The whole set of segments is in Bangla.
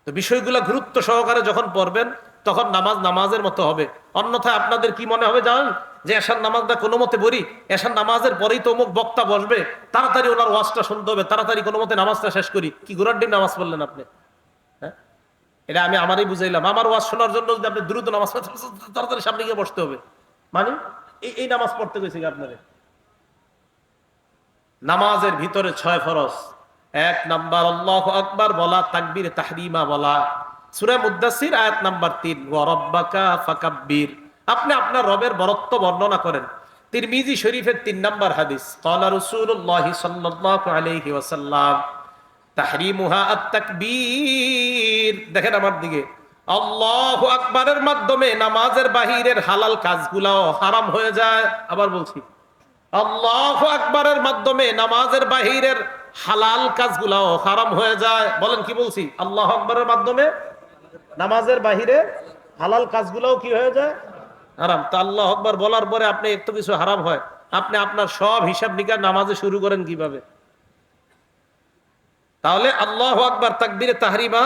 তো বিষয়গুলো গুরুত্ব সহকারে যখন পড়বেন তখন নামাজ নামাজের মতো হবে। অন্যথায় আপনাদের কি মনে হবে জানেন, যে এশার নামাজটা কোনো মতে পড়ি, এশার নামাজের পরেই তো অমুক বক্তা বসবে, তাড়াতাড়ি ওনার ওয়াজটা শুনতে হবে, তাড়াতাড়ি কোনো মতে নামাজটা শেষ করি। কি ঘোরার ডিম নামাজ পড়লেন আপনি? হ্যাঁ, এটা আমি আমারই বুঝাইলাম। আমার ওয়াজ শোনার জন্য যদি আপনি দ্রুত নামাজ পড়তে, তাড়াতাড়ি সামনে গিয়ে বসতে হবে, মানে এই নামাজ পড়তে গেছি আপনারে। নামাজের ভিতরে 6 ফরজ। 1 নাম্বার আল্লাহু আকবার বলা, তাকবীর তাহরিমা বলা। সূরা মুদ্দাসসির আয়াত নাম্বার 3, ওয়া রাব্বাকা ফাকাব্বির। আপনি আপনার রবের বরত্ব বর্ণনা করেন। তিরমিজি শরীফের 3 নাম্বার হাদিস, ক্বালা রাসূলুল্লাহ সাল্লাল্লাহু আলাইহি ওয়াসাল্লাম তাহরিমুহা আত-তাকবীর। দেখেন আমার দিকে, আল্লাহু আকবারের মাধ্যমে নামাজের বাহিরের হালাল কাজগুলাও হারাম হয়ে যায়। আবার বলছি, আল্লাহু আকবারের মাধ্যমে নামাজের বাহিরের হালাল কাজগুলাও হারাম হয়ে যায়। বলেন কি বলছি? আল্লাহু আকবারের মাধ্যমে নামাজের বাহিরে হালাল কাজগুলাও কি হয়ে যায়? হারাম। তো আল্লাহু আকবার বলার পরে আপনি একটু কিছু হারাম হয়, আপনি আপনার সব হিসাব নিকাশ নামাজে শুরু করেন কিভাবে? তাহলে আল্লাহু আকবার তাকবীরে তাহরিমা,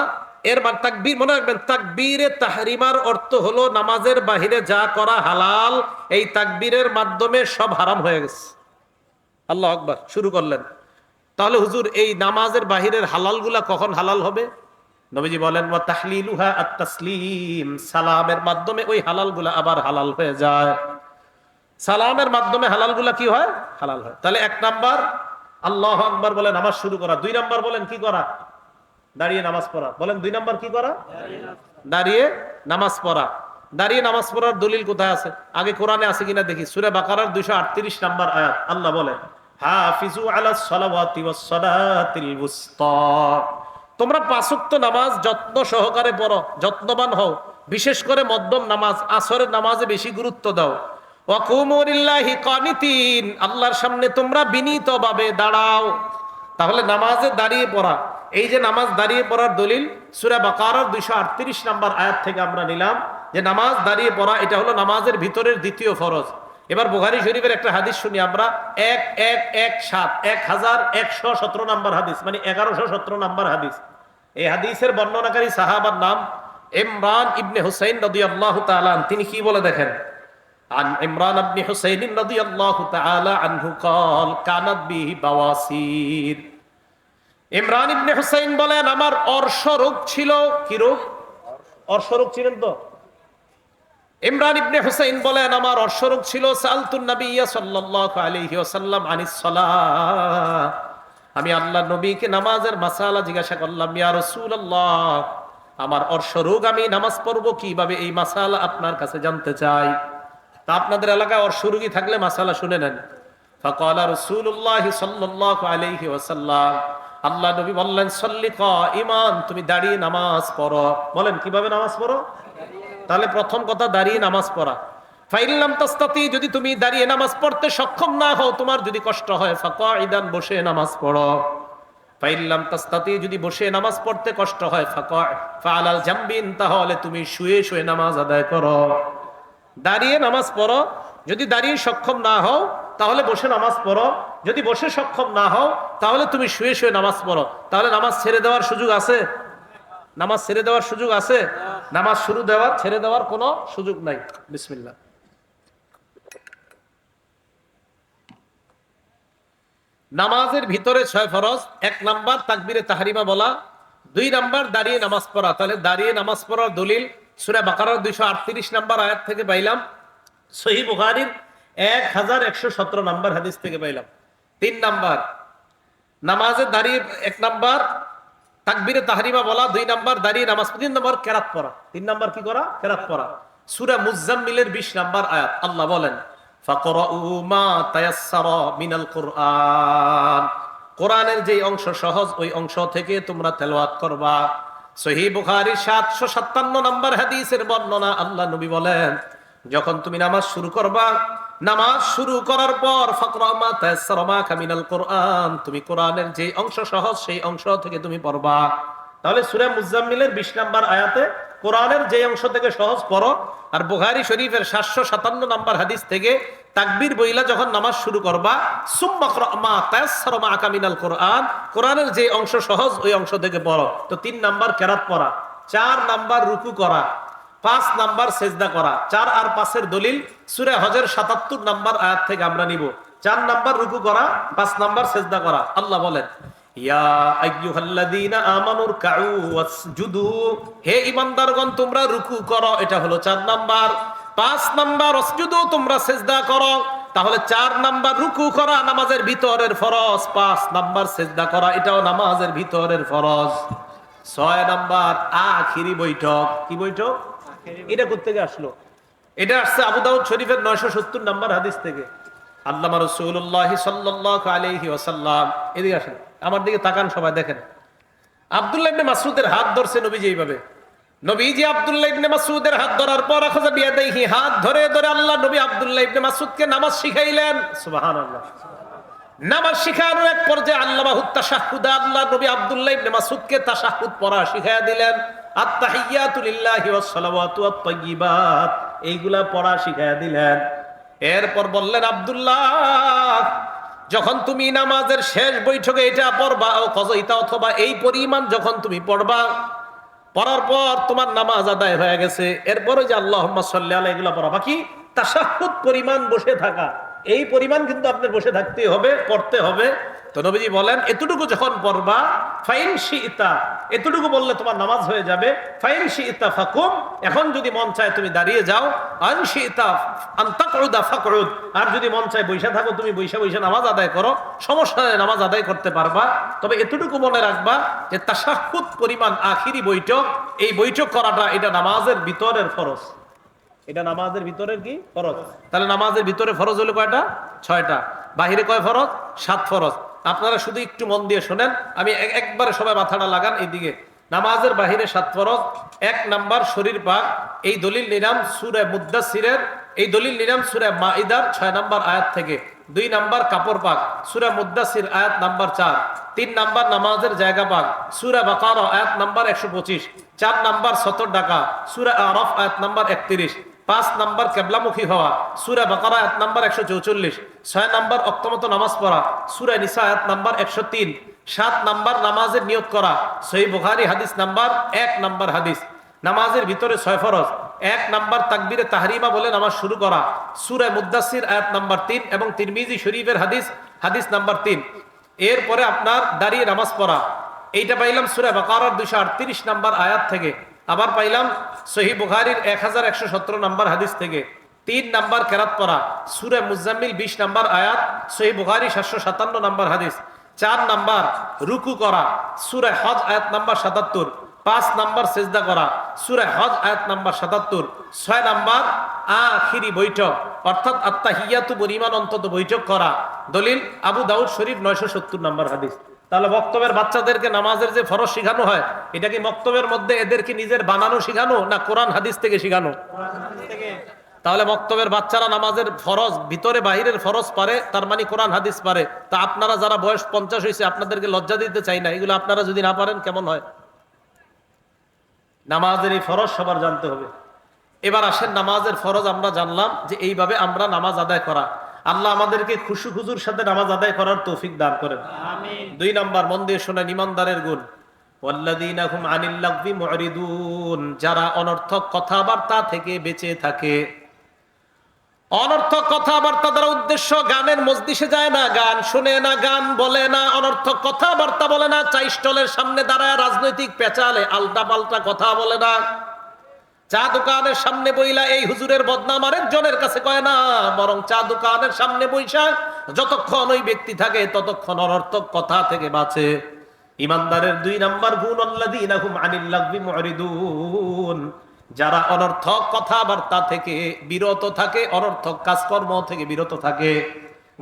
এর মানে তাকবীর মনে রাখবেন, তাকবীরে তাহরিমার অর্থ হলো নামাজের বাহিরে যা করা হালাল, এই তাকবীরের মাধ্যমে সব হারাম হয়ে গেছে। আল্লাহু আকবার শুরু করলেন। তাহলে হুজুর এই নামাজের বাহিরের হালালগুলা কখন হালাল হবে? নবীজি বলেন, ওয়া তাহলিলুহা আত-তাসলিম, সালামের মাধ্যমে ওই হালালগুলা আবার হালাল হয়ে যায়। সালামের মাধ্যমে হালালগুলা কি হয়? হালাল হয়। তাহলে 1 নাম্বার আল্লাহু আকবার বলে নামাজ শুরু করা। 2 নাম্বার বলেন কি করা? দাঁড়িয়ে নামাজ পড়া। বলেন 2 নাম্বার কি করা? দাঁড়িয়ে নামাজ পড়া। দাঁড়িয়ে নামাজ পড়ার দলিল কোথায় আছে? আগে কোরআনে আছে কিনা দেখি। সূরা বাকারার 238 নাম্বার আয়াত, আল্লাহ বলেন, হাফিজু আলাস সালাওয়াতি ওয়াস সালাতিল উসতা। তোমরা 5 ওয়াক্ত নামাজ যত্ন সহকারে পড়ো, যত্নবান হও। বিশেষ করে মধ্যম নামাজ আসরের নামাজে বেশি গুরুত্ব দাও। ওয়া কুমু লিল্লাহি কানিতিন, আল্লাহর সামনে তোমরা বিনীতভাবে দাঁড়াও। তাহলে নামাজে দাঁড়িয়ে পড়া, এই যে নামাজ দাঁড়িয়ে পড়ার দলিল সূরা বাকারার 238 নাম্বার আয়াত থেকে আমরা নিলাম যে নামাজ দাঁড়িয়ে পড়া এটা হলো নামাজের ভিতরের দ্বিতীয় ফরজ। এবার বুখারী শরীফের একটা হাদিস শুনি আমরা, 1117 নাম্বার হাদিস, মানে 1117 নাম্বার হাদিস। এই হাদিসের বর্ণনাকারী সাহাবার নাম ইমরান ইবনে হুসাইন রাদিয়াল্লাহু তাআলা। তিনি কি বলে দেখেন, عن عمران بن حسين رضي الله تعالى عنه قال كانت به بواسير। ইমরান ইবনে হুসাইন বলেন, আমার অর্শ রোগ ছিল। কি রোগ? অর্শ রোগ ছিলেন তো? ইমরান ইবনে হুসাইন বলেন, আমার অর্শ রোগ ছিল। সালতুন নবিয়্য সাল্লাল্লাহু আলাইহি ওয়াসাল্লাম আনিস সালাহ, আমি আল্লাহর নবীকে নামাজের মাসালা জিজ্ঞাসা করলাম, ইয়া রাসূলুল্লাহ, আমার অর্শ রোগ, আমি নামাজ পড়বো কিভাবে, এই মাসালা আপনার কাছে জানতে চাই। তা আপনাদের এলাকায় অর্শ রোগী থাকলে মাসালা শুনে নেন। ফাকালা রাসূলুল্লাহ সাল্লাল্লাহু আলাইহি ওয়াসাল্লাম, আল্লাহ নবী বললেন, সল্লি কাইমান, তুমি দাঁড়িয়ে নামাজ পড়ো। বলেন কিভাবে নামাজ পড়ো? তাহলে প্রথম কথা দাঁড়িয়ে নামাজ পড়া। ফাইন লাম তাস্তাতি, যদি তুমি দাঁড়িয়ে নামাজ পড়তে সক্ষম না হও, তোমার যদি কষ্ট হয়, ফাকাইদান, বসে নামাজ পড়ো। ফাইন লাম তাস্তাতি, যদি বসে নামাজ পড়তে কষ্ট হয়, ফাআলাল জামবিন, তাহলে তুমি শুয়ে শুয়ে নামাজ আদায় করো। দাঁড়িয়ে নামাজ পড়ো, যদি দাঁড়িয়ে সক্ষম না হও তাহলে বসে নামাজ পড়ো, যদি বসে সক্ষম না হও তাহলে তুমি শুয়ে শুয়ে নামাজ পড়ো। তাহলে নামাজ ছেড়ে দেওয়ার সুযোগ আছে? নামাজ ছেড়ে দেওয়ার সুযোগ আছে? নামাজ শুরু দেওয়ার, ছেড়ে দেওয়ার কোনো সুযোগ নাই। বিসমিল্লাহ। নামাজের ভিতরে 6 ফরজ। 1 নাম্বার তাকবীরে তাহরিমা বলা, 2 নাম্বার দাঁড়িয়ে নামাজ পড়া। তাহলে দাঁড়িয়ে নামাজ পড়ার দলিল সূরা বাকারার 238 নাম্বার আয়াত থেকে পাইলাম, সহিহ বুখারীর 1117 নাম্বার হাদিস থেকে পাইলাম। 3 নাম্বার নামাজে দাঁড়িয়ে, 1 নাম্বার তাকবীরে তাহরিমা বলা, 2 নাম্বার দাঁড়িয়ে নামাজ, 3 নাম্বার কেরাত পড়া। 3 নাম্বার কি করা? কেরাত পড়া। সূরা মুজাম্মিলের 20 নাম্বার আয়াত, আল্লাহ বলেন, ফাকরাউ মা তায়াসসারা মিনাল কুরআন, কোরআনের যে অংশ সহজ ওই অংশ থেকে তোমরা তেলাওয়াত করবা। সহিহ বুখারী 757 নম্বর হাদিসের বর্ণনা, আল্লাহ নবী বলেন, যখন তুমি নামাজ শুরু করবা, নামাজ শুরু করার পর ফাকরা মা তায়াসসারা মাকা মিনাল কুরআন, তুমি কোরআনের যে অংশ সহজ সেই অংশ থেকে তুমি পড়বা। তাহলে সূরা মুজাম্মিলের 20 নম্বর আয়াতে কোরআনের যে অংশ থেকে সহজ পড়ো। আর বুখারী শরীফের 757 নম্বর হাদিস থেকে তাকবীর বইলা যখন নামাজ শুরু করবা, সুম্মা ক্রা মা তায়াসসারা মাকা মিনাল কুরআন, কোরআনের যে অংশ সহজ ওই অংশ থেকে পড়ো। তো 3 নাম্বার কেরাত পড়া। 4 নাম্বার রুকু করা, 5 নাম্বার সেজদা করা। 4 আর 5 এর দলিল সূরা হজের 77 নাম্বার আয়াত থেকে আমরা নিব। 4 নাম্বার রুকু করা, 5 নাম্বার সেজদা করা। আল্লাহ বলেন, ইয়া আইয়ুহাল্লাযীনা আমানুর কাউ ওয়াসজুদু, হে ঈমানদারগণ তোমরা রুকু করো, এটা হলো 4 নাম্বার। 5 নাম্বার ওয়াসজুদু, তোমরা সেজদা করো। তাহলে 4 নাম্বার রুকু করা নামাজের ভিতরের ফরজ, 5 নাম্বার সেজদা করা এটাও নামাজের ভিতরের ফরজ। 6 নাম্বার আখিরি বৈঠক। কি বৈঠক? এটা কোত্থেকে আসলো? এটা আসছে আবু দাউদ শরীফের 970 নাম্বার হাদিস থেকে। আল্লামা রাসূলুল্লাহ সাল্লাল্লাহু আলাইহি ওয়াসাল্লাম, এদিকে আসেন, আমার দিকে তাকান সবাই, দেখেন আব্দুল্লাহ ইবনে মাসউদের হাত ধরছে নবীজি এইভাবে। নবীজি আব্দুল্লাহ ইবনে মাসউদের হাত ধরার পর আখাযা বিয়াদাইহি, হাত ধরে ধরে আল্লাহ নবী আব্দুল্লাহ ইবনে মাসউদকে নামাজ শিখাইলেন। সুবহানাল্লাহ। নামাজ শিখানোর এক পর্যায়ে আল্লামাহুত তাশাহুদ, আল্লাহ নবী আব্দুল্লাহ ইবনে মাসউদকে তাশাহুদ পড়া শিখাইয়া দিলেন। আত-তাহিয়াতু লিল্লাহি ওয়াস সালাওয়াতু ওয়াত তাইয়্যিবাত, এইগুলা পড়া শিখাইয়া দিলেন। এরপর বললেন, আব্দুল্লাহ যখন তুমি নামাজের শেষ বৈঠকে এটা পড়বা, ও কজাইতা, অথবা এই পরিমাণ যখন তুমি পড়বা, পড়ার পর তোমার নামাজ আদায় হয়ে গেছে, এরপরে যে আল্লাহুম্মা সাল্লি আলাইহি এগুলা পড়া, বাকি তাশাহুদ পরিমাণ বসে থাকা, এই পরিমাণ কিন্তু আপনার বসে থাকতে হবে, পড়তে হবে। তো নবীজি বলেন, এতটুকু যখন পড়বা, ফাইন শিইতা, এতটুকু বললে তোমার নামাজ হয়ে যাবে। ফাইন শিইতা ফাকুম, এখন যদি মন চায় তুমি দাঁড়িয়ে যাও। আন শিইতা আন তাকউদা ফাকউদ, আর যদি মন চায় বইসা থাকো, তুমি বইসা বইসা নামাজ আদায় করো, সমস্যা নেই, নামাজ আদায় করতে পারবা। তবে এতটুকু মনে রাখবা যে তাশাহুদ পরিমাণ আখিরি বৈঠক, এই বৈঠক করাটা এটা নামাজের ভিতরের ফরজ। এটা নামাজের ভিতরের কি ফরজ? তাহলে নামাজের ভিতরে ফরজ হলো কয়টা? 6টা। বাহিরে কয় ফরজ? 7 ফরজ। আপনারা শুধু একটু মন দিয়ে শোনেন, আমি একবারে সবাই মাথাটা লাগান এইদিকে। নামাজের বাহিরে 7 ফরজ। 1 নাম্বার শরীর পাক, এই দলিল নিলাম সূরা মুদ্দাসসিরের, এই দলিল নিলাম সূরা মাইদার 6 নাম্বার আয়াত থেকে। 2 নাম্বার কাপড় পাক, সূরা মুদ্দাসসির আয়াত নাম্বার 4। 3 নাম্বার নামাজের জায়গা পাক, সূরা বাকারা আয়াত নাম্বার 125। 4 নাম্বার সতর ডাকা, সূরা আরাফ আয়াত নাম্বার 31। 5 নাম্বার কেবলামুখী হওয়া, সূরা বাকারা আয়াত নাম্বার 144। 6 নাম্বার অক্তমত নামাজ পড়া, সূরা নিসা আয়াত নাম্বার 103। 7 নাম্বার নামাজের নিয়ত করা, সহিহ বুখারী হাদিস নাম্বার 1 নাম্বার হাদিস। নামাজের ভিতরে 6 ফরজ। 1 নাম্বার তাকবীরে তাহরিমা বলে নামাজ শুরু করা, সূরা মুদ্দাসসির আয়াত নাম্বার 3 এবং তিরমিজি শরীফের হাদিস নাম্বার 3। এরপরে আপনার দাঁড়িয়ে নামাজ পড়া, এইটা পাইলাম সূরা বাকারার 238 নাম্বার আয়াত থেকে। আবার পাইলাম সহিহ বুখারীর 1117 নাম্বার হাদিস থেকে। 3 নাম্বার কেরাত পড়া, সূরা মুজাম্মিল 20 নাম্বার আয়াত, সহিহ বুখারী 757 নাম্বার হাদিস। 4 নাম্বার রুকু করা, সূরা হজ আয়াত নাম্বার 77। 5 নাম্বার সেজদা করা, সূরা হজ আয়াত নাম্বার 77। 6 নাম্বার আখিরি বৈঠক, অর্থাৎ আত-তাহিয়াতু পরিমাণ অন্তত বৈঠক করা। দলিল আবু দাউদ শরীফ 970 নাম্বার হাদিস। তাহলে মক্তবের বাচ্চাদেরকে নামাজের যে ফরজ শিখানো হয়, এটা কি মক্তবের মধ্যে এদেরকে নিজের বানানো শিখানো, না কোরআন হাদিস থেকে শিখানো? তাহলে মক্তবের বাচ্চারা নামাজের ফরজ ভিতরে বাহিরের ফরজ পারে, তার মানে কোরআন হাদিস পারে। তা আপনারা যারা বয়স 50 হয়েছে, আপনাদেরকে লজ্জা দিতে চাই না, এগুলো আপনারা যদি না পারেন কেমন হয়? নামাজের এই ফরজ সবার জানতে হবে। এবার আসেন, নামাজের ফরজ আমরা জানলাম যে এইভাবে আমরা নামাজ আদায় করা। আল্লাহ আমাদেরকে খুশু খুজুর সাথে নামাজ আদায় করার তৌফিক দান করেন। আমিন। 2 নাম্বার, মন দিয়ে শোনেন, ঈমানদারের গুণ, ওয়াল্লাযীনা হুম আনিল লাগবি মুরিদুন, যারা অনর্থক কথাবার্তা থেকে বেঁচে থাকে। অনর্থক কথাবার্তা দ্বারা উদ্দেশ্য, গানের মজলিসে যায় না, গান শুনে না, গান বলে না, অনর্থক কথাবার্তা বলে না, চা স্টলের সামনে দাঁড়ায় রাজনৈতিক পেঁচালে আলটা পাল্টা কথা বলে না, চা দোকানের সামনে বইলা এই হুজুরের বদনাম আরেকজনের কাছে কয় না, বরং চা দোকানের সামনে বইসা যতক্ষণ ওই ব্যক্তি থাকে ততক্ষণ অনর্থক কথা থেকে বাঁচে। ঈমানদারের 2 নাম্বার গুণ, আল্লাযীনা হুম আনিল লাগবি মুরিদুন, যারা অনর্থক কথাবার্তা থেকে বিরত থাকে, অনর্থক কাজকর্ম থেকে বিরত থাকে।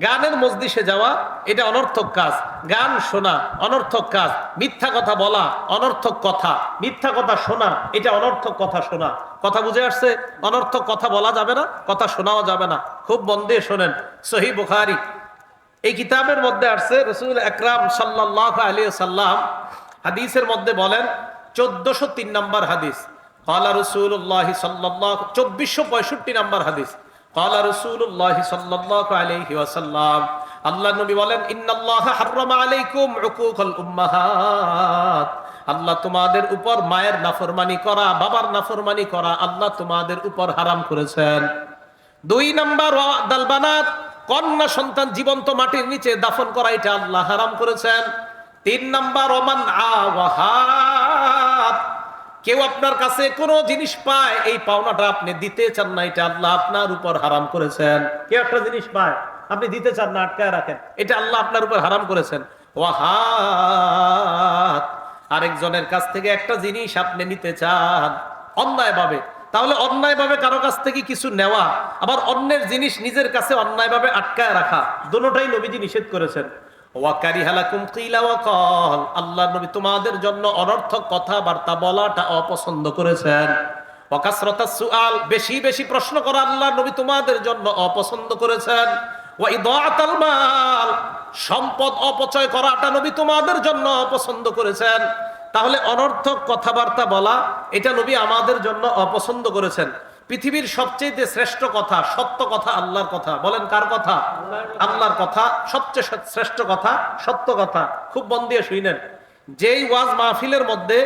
গানের মজলিসে যাওয়া এটা অনর্থক কাজ, গান শোনা অনর্থক কাজ, মিথ্যা কথা বলা অনর্থক কথা, মিথ্যা কথা শোনা এটা অনর্থক কথা শোনা। কথা বুঝে আসছে? অনর্থক কথা বলা যাবে না, কথা শোনাও যাবে না। খুব মন দিয়ে শোনেন, সহিহ বুখারী এই কিতাবের মধ্যে আসছে, রাসূল আকরাম সাল্লাল্লাহু আলাইহি ওয়াসাল্লাম হাদিসের মধ্যে বলেন, 1403 নাম্বার হাদিস, ক্বালা রাসূলুল্লাহ সাল্লাল্লাহু 2465 নাম্বার হাদিস, ক্বালা রাসূলুল্লাহ সাল্লাল্লাহু আলাইহি ওয়াসাল্লাম আল্লাহ নবী বলেন, ইন্নাল্লাহা হাররামা আলাইকুম উকুকাল উম্মাহাত, আল্লাহ তোমাদের উপর মায়ের নাফরমানি করা, বাবার নাফরমানি করা আল্লাহ তোমাদের উপর হারাম করেছেন। 2 নাম্বার ওয়াদাল বানাত, কন্যা সন্তান জীবন্ত মাটির নিচে দাফন করা এটা আল্লাহ হারাম করেছেন। 3 নাম্বার ওমান আওয়াহাত, কেউ আপনার কাছে কোনো জিনিস পায়, এই পাওনাটা আপনি দিতে চান না, এটা আল্লাহ আপনার উপর হারাম করেছেন। কেউ একটা জিনিস পায়, আপনি দিতে চান না, আটকায় রাখেন, এটা আল্লাহ আপনার উপর হারাম করেছেন। ওয়াহাত, আরেকজনের কাছ থেকে একটা জিনিস আপনি নিতে চান অন্যায়ভাবে, তাহলে অন্যায়ভাবে কারো কাছ থেকে কিছু নেওয়া, আবার অন্যের জিনিস নিজের কাছে অন্যায়ভাবে আটকায় রাখা, দুটোটাই নবীজি নিষেধ করেছেন। আল্লাহ নবী তোমাদের জন্য অনর্থক কথাবার্তা বলাটা অপছন্দ করেছেন। বেশি বেশি প্রশ্ন করা আল্লাহ নবী তোমাদের জন্য অপছন্দ করেছেন। সম্পদ অপচয় করাটা নবী তোমাদের জন্য অপছন্দ করেছেন। তাহলে অনর্থক কথাবার্তা বলা এটা নবী আমাদের জন্য অপছন্দ করেছেন। পৃথিবীর সবচেয়ে শ্রেষ্ঠ কথা, সত্য কথা আল্লাহর কথা। বলেন কার কথা? আল্লাহর কথা। সবচেয়ে শ্রেষ্ঠ কথা সত্য কথা। খুব মন দিয়ে শুনেন, যেই ওয়াজ মাহফিলের মধ্যে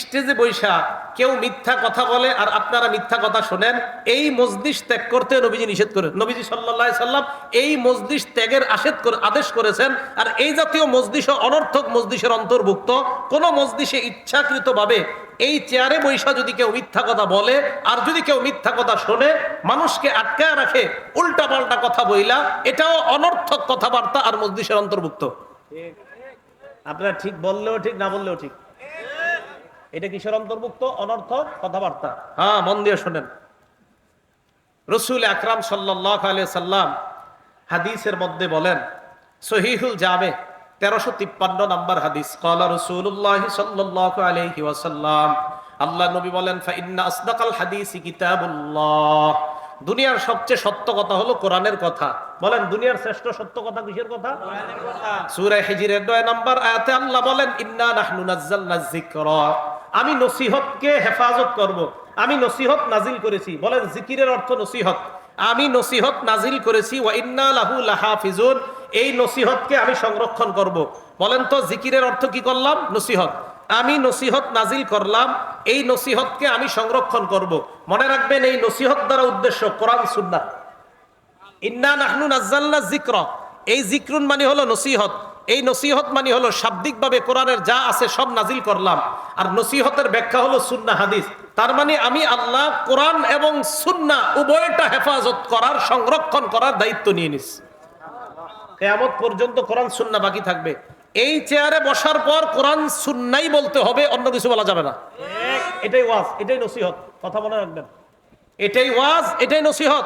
স্টেজে বৈশা কেউ মিথ্যা কথা বলে আর আপনারা মিথ্যা কথা শোনেন, এই মজলিস ত্যাগ করতে নবীজি নিষেধ করেন। নবীজি সাল্লাল্লাহু আলাইহি সাল্লাম এই মজলিস ত্যাগের আদেশ করেছেন। আর এই জাতীয় মজলিস অনর্থক মজলিসের অন্তর্ভুক্ত। কোন মজলিসে ইচ্ছাকৃতভাবে এই চেয়ারে বৈশা যদি কেউ মিথ্যা কথা বলে আর যদি কেউ মিথ্যা কথা শোনে, মানুষকে আটকায় রাখে উল্টা পাল্টা কথা বইলা, এটাও অনর্থক কথাবার্তা আর মজলিসের অন্তর্ভুক্ত। আপনারা ঠিক বললেও ঠিক, না বললেও ঠিক। এটা কিসের অন্তর্ভুক্ত? অনর্থক কথাবার্তা। হ্যাঁ, মন দিয়ে শোনেন। রাসূল আকরাম সাল্লাল্লাহু আলাইহি সাল্লাম হাদিসের মধ্যে বলেন, সহিহুল জামে 1353 নম্বর হাদিস, ক্বালা রাসূলুল্লাহ সাল্লাল্লাহু আলাইহি ওয়াসাল্লাম, আল্লাহ নবী বলেন, ফা ইন্না আসদাকাল হাদিসি কিতাবুল্লাহ, দুনিয়ার সবচেয়ে সত্য কথা হলো কোরআনের কথা। বলেন দুনিয়ার শ্রেষ্ঠ সত্য কথা কিসের কথা? কোরআনের কথা। সূরা হিজরের 9 নম্বর আয়াতে আল্লাহ বলেন, ইন্না নাহনু নাযালনা যিকরা, আমি নসিহতকে হেফাজত করব, আমি নসিহত নাজিল করেছি। বলেন জিকিরের অর্থ নসিহত। আমি নসিহত নাজিল করেছি, ওয়া ইন্না লাহু লাহাফিজুন, এই নসিহতকে আমি সংরক্ষণ করব। বলেন তো জিকিরের অর্থ কি করলাম? নসিহত। আমি নসিহত নাজিল করলাম, এই নসিহতকে আমি সংরক্ষণ করব। মনে রাখবেন এই নসিহত দ্বারা উদ্দেশ্য কোরআন সুন্নাহ। ইন্না নাহনু নাযালনা যিকরা, এই যিকরুন মানে হলো নসিহত। এই নসিহত মানে হলো শাব্দিকভাবে কোরআনের যা আছে সব নাজিল করলাম, আর নসিহতের ব্যাখ্যা হলো সুন্নাহ হাদিস। তার মানে আমি আল্লাহ কোরআন এবং সুন্নাহ উভয়টা হেফাজত করার, সংরক্ষণ করার দায়িত্ব নিয়ে নিস। কিয়ামত পর্যন্ত কোরআন সুন্নাহ বাকি থাকবে। এই চেয়ারে বসার পর কোরআন সুন্নাহই বলতে হবে, অন্য কিছু বলা যাবে না। এটাই ওয়াজ, এটাই নসিহত। কথা মনে রাখবেন, এটাই ওয়াজ, এটাই নসিহত।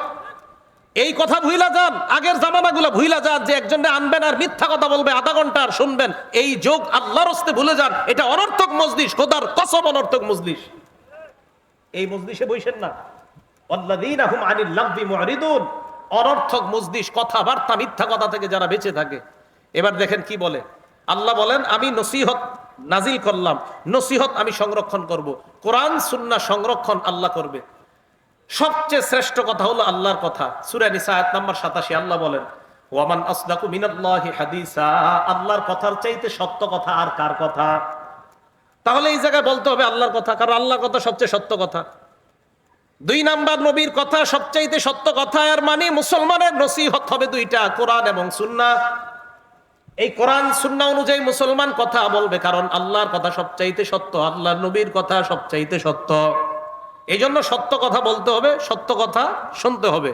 এই কথা ভুইলা যান, আগের জামানাগুলো ভুইলা যান, যে একজনে আনবেন আর মিথ্যা কথা বলবে আধা ঘন্টা আর শুনবেন, এই যোগ আল্লাহর হস্তে ভুলে যান। এটা অনর্থক মজলিস, খোদার কসম অনর্থক মজলিস। এই মজলিসে বইসেন না। ওয়াল্লাযীনা হুম আনিল লাগবি মুরিদুন, অনর্থক মজলিস, কথাবার্তা মিথ্যা কথা থেকে যারা বেঁচে থাকে। এবার দেখেন কি বলে আল্লাহ, বলেন আমি নসিহত নাজিল করলাম, নসিহত আমি সংরক্ষণ করব। কোরআন সুন্নাহ সংরক্ষণ আল্লাহ করবে। সবচেয়ে শ্রেষ্ঠ কথা হলো আল্লাহর কথা। সূরা নিসা আয়াত নাম্বার 87 আল্লাহ বলেন, ওয়ামান আসদাকু মিনাল্লাহি হাদিসা, আল্লাহর কথার চাইতে সত্য কথা আর কার কথা? তাহলে এই জায়গায় বলতে হবে আল্লাহর কথা, কারণ আল্লাহর কথা সবচেয়ে সত্য কথা। 2 নাম্বার নবীর কথা সবচাইতে সত্য কথা। আর মানে মুসলমানের নসিহত হবে 2টা, কোরআন এবং সুন্নাহ। এই কোরআন সুন্নাহ অনুযায়ী মুসলমান কথা বলবে, কারণ আল্লাহর কথা সবচাইতে সত্য, আল্লাহর নবীর কথা সবচাইতে সত্য। এই জন্য সত্য কথা বলতে হবে, সত্য কথা শুনতে হবে।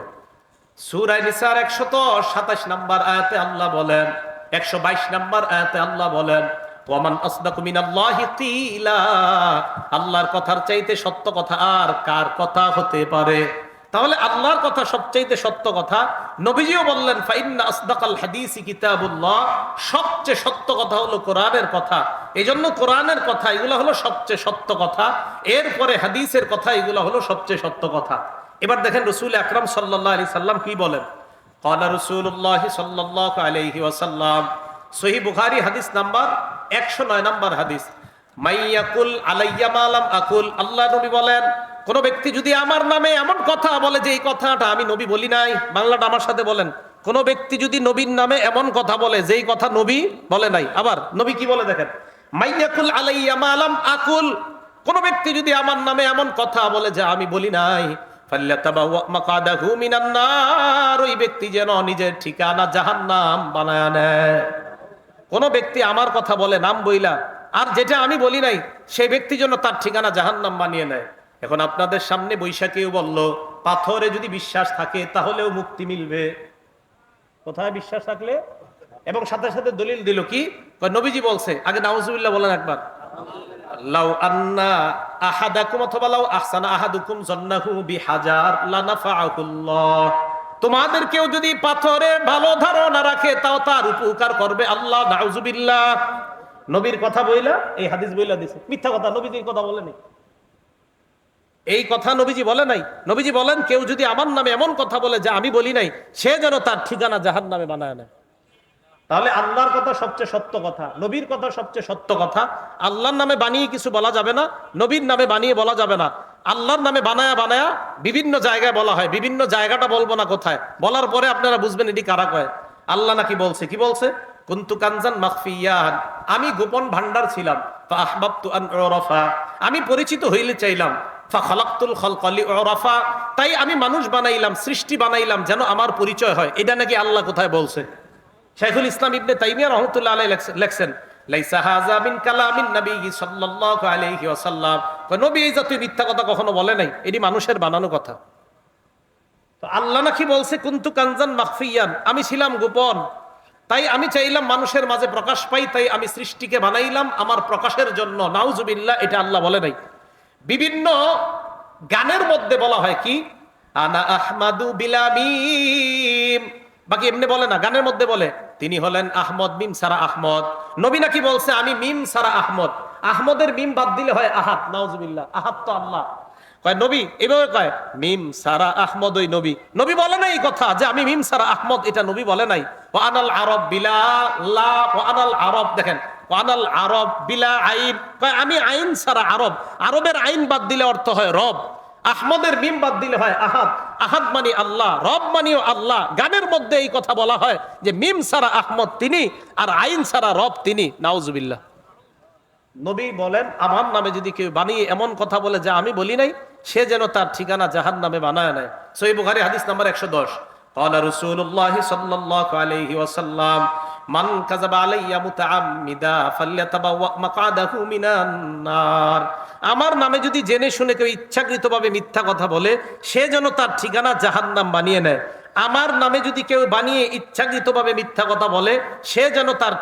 সূরা নিসার 127 নম্বর আয়াতে আল্লাহ বলেন, 122 নম্বর আয়াতে আল্লাহ বলেন, ওয়ামান আসদাকু মিনাল্লাহি কিলা, আল্লাহর কথার চাইতে সত্য কথা আর কার কথা হতে পারে? তাহলে আল্লাহর কথা সবচাইতে সত্য কথা। নবীজিও বললেন, ফাইন্না আসদাকাল হাদিসি কিতাবুল্লাহ, সবচেয়ে সত্য কথা হলো কোরআনের কথা। এই জন্য কোরআনের কথা এগুলো হলো সবচেয়ে সত্য কথা, এরপরে হাদিসের কথা এগুলো হলো সবচেয়ে সত্য কথা। এবার দেখেন রাসূল আকরাম সাল্লাল্লাহু আলাইহি সাল্লাম কি বলেন। ক্বালা রাসূলুল্লাহ সাল্লাল্লাহু আলাইহি ওয়াসাল্লাম, সহিহ বুখারী হাদিস নাম্বার 109 নম্বর হাদিস, মাইয়াকুল আলাইয়া মা লাম আকুল, আল্লাহ নবী বলেন, কোন ব্যক্তি যদি আমার নামে এমন কথা বলে যে এই কথাটা আমি নবী বলি নাই, বাংলাটা আমার সাথে বলেন, কোন ব্যক্তি যদি নবীর নামে এমন কথা বলে যেই কথা নবী বলে নাই, আবার নবী কি বলে দেখেন, মাইয়াকুল আলাইয়া মা লাম আকুল, কোন ব্যক্তি যদি আমার নামে এমন কথা বলে যে আমি বলি নাই, ফাল্যাতাবাওয়া মাকাদাহু মিনান নার, ওই ব্যক্তি যেন নিজের ঠিকানা জাহান্নাম বানায় নেয়। কোন ব্যক্তি আমার কথা বলে নাম বইলা, আর যেটা আমি বলি নাই সেই ব্যক্তি যেন তার ঠিকানা জাহান্নাম বানিয়ে নেয়। এখন আপনাদের সামনে বৈশাখীও বলল পাথরে যদি বিশ্বাস থাকে তাহলেও মুক্তি মিলবে। কোথায় বিশ্বাস থাকলে? এবং সাথে সাথে দলিল দিল কি, নবীজি বলছে। আগে নাউজুবিল্লাহ বলেন একবার। লাউ আন্না আহাদাকুম অথবা লাউ আহসানা আহাদুকুম জান্নাহু বিহাজার লানাফাআহুল্লাহ, তোমাদের কেউ যদি পাথরে ভালো ধারণা রাখে তাও তার উপকার করবে আল্লাহ। নাউজুবিল্লাহ। নবীর কথা বইলা এই হাদিস বইলা দিছে, মিথ্যা কথা, নবীজির কথা বলেনি। এই কথা নবীজি বলে নাই। নবীজি বলেন কেউ যদি আমার নামে এমন কথা বলে যা আমি বলি নাই, সে যেন তার ঠিকানা জাহান্নামে বানায় নেয়। তাহলে আল্লাহর কথা সবচেয়ে সত্য কথা, নবীর কথা সবচেয়ে সত্য কথা। আল্লাহর নামে বানিয়ে কিছু বলা যাবে না, নবীর নামে বানিয়ে বলা যাবে না। আল্লাহর নামে বানায়া বানায়া বিভিন্ন জায়গায় বলা হয়, বিভিন্ন জায়গাটা বলবো না কোথায়, বলার পরে আপনারা বুঝবেন এটি কারা কয়। আল্লাহ নাকি বলছে, কি বলছে, কুনতু কানজান মাখফিয়ান, আমি গোপন ভান্ডার ছিলাম, ফাআহবাবতু আন উরাফা, আমি পরিচিত হইলে চাইলাম, ফাখালাকতুল খালকা লিউরাফা, তাই আমি মানুষ বানাইলাম, সৃষ্টি বানাইলাম যেন আমার পরিচয় হয়। এটা নাকি আল্লাহ কোথায় বলছে? শাইখুল ইসলাম ইবনে তাইমিয়া রাহমাতুল্লাহ আলাইহি লেখছেন, লাইসা হাযা মিন কালামিন নবী সাল্লাল্লাহু আলাইহি ওয়াসাল্লাম, নবী এই জাতীয় মিথ্যা কথা কখনো বলে নাই, এটি মানুষের বানানো কথা। তো আল্লাহ নাকি বলছে কুনতু কানজান মাখফিয়ান, আমি ছিলাম গোপন, তাই আমি চাইলাম মানুষের মাঝে প্রকাশ পাই, তাই আমি সৃষ্টিকে বানাইলাম আমার প্রকাশের জন্য। নাউজুবিল্লাহ, এটা আল্লাহ বলে নাই। বিভিন্ন গানের মধ্যে বলা হয় কি, আনা আহমাদু বিলা মিম, বাকি এমনি বলে না, গানের মধ্যে বলে তিনি হলেন আহমদ, মিম সারা আহমদ। নবী নাকি বলছে আমি মিম সারা আহমদ, আহমদের মিম বাদ দিলে হয় আহাদ। নাউজুবিল্লাহ, আহাদ তো আল্লাহ। কয় নবী এভাবে কয় মিম সারা আহমদ, ওই নবী। নবী বলে নাই এই কথা যে আমি মিম সারা আহমদ, এটা নবী বলে নাই। ওয়া আনাল আরব বিলা লা, ওয়া আনাল আরব, দেখেন ওয়ানাল আরব বিলা আইন, কয় আমি আইন সারা আরব, আরবের আইন বাদ দিলে অর্থ হয় রব, আহমদের মিম বাদ দিলে হয় আহাদ, আহাদ মানে আল্লাহ, রব মানিও আল্লাহ। গানের মধ্যে এই কথা বলা হয় যে মিম সারা আহমদ তিনি, আর আইন সারা রব তিনি। নাউজুবিল্লাহ। নবী বলেন আমার নামে যদি কেউ বানিয়ে এমন কথা বলে যা আমি বলি নাই, সে যেন তার ঠিকানা জাহান্নামে বানায় নেয়। সহিহ বুখারী হাদিস নাম্বার 110, قال رسول الله صلى الله عليه وسلم من كذب علي متعمدا فليتبوأ مقعده من النار, আমার নামে যদি জেনে শুনে কেউ ইচ্ছাকৃতভাবে মিথ্যা কথা বলে, সে যেন তার ঠিকানা জাহান্নাম বানিয়ে নেয়। আমার নামে যদি কেউ বানিয়ে ইচ্ছাকৃতভাবে মিথ্যা কথা বলে, সে যেন তার